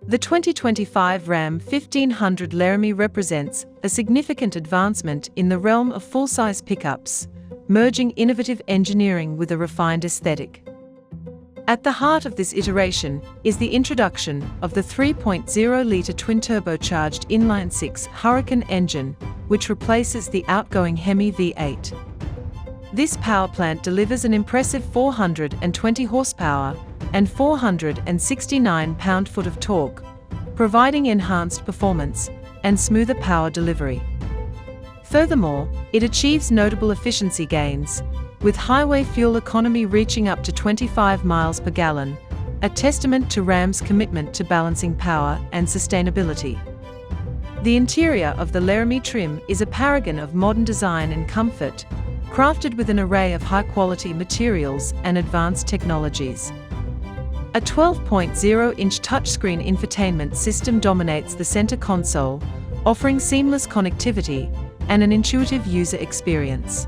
The 2025 Ram 1500 Laramie represents a significant advancement in the realm of full-size pickups, merging innovative engineering with a refined aesthetic. At the heart of this iteration is the introduction of the 3.0-liter twin-turbocharged inline-six Hurricane engine, which replaces the outgoing Hemi V8. This powerplant delivers an impressive 420 horsepower and 469 pound-foot of torque, providing enhanced performance and smoother power delivery. Furthermore, it achieves notable efficiency gains, with highway fuel economy reaching up to 25 miles per gallon, a testament to Ram's commitment to balancing power and sustainability. The interior of the Laramie trim is a paragon of modern design and comfort, crafted with an array of high-quality materials and advanced technologies. A 12.0-inch touchscreen infotainment system dominates the center console, offering seamless connectivity and an intuitive user experience.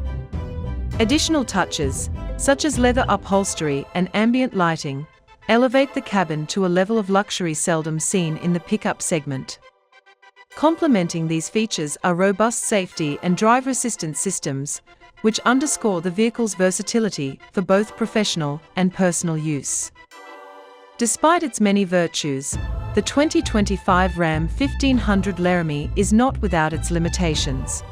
Additional touches, such as leather upholstery and ambient lighting, elevate the cabin to a level of luxury seldom seen in the pickup segment. Complementing these features are robust safety and driver assistance systems, which underscore the vehicle's versatility for both professional and personal use. Despite its many virtues, the 2025 Ram 1500 Laramie is not without its limitations.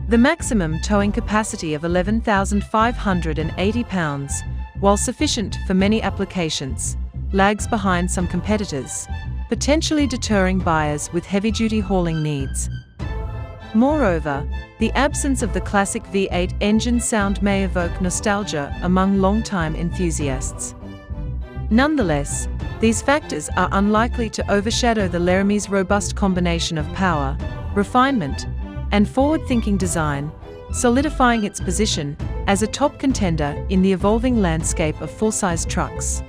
The maximum towing capacity of 11,580 pounds, while sufficient for many applications, lags behind some competitors, potentially deterring buyers with heavy-duty hauling needs. Moreover, the absence of the classic V8 engine sound may evoke nostalgia among longtime enthusiasts. Nonetheless, these factors are unlikely to overshadow the Laramie's robust combination of power, refinement, and forward-thinking design, solidifying its position as a top contender in the evolving landscape of full-size trucks.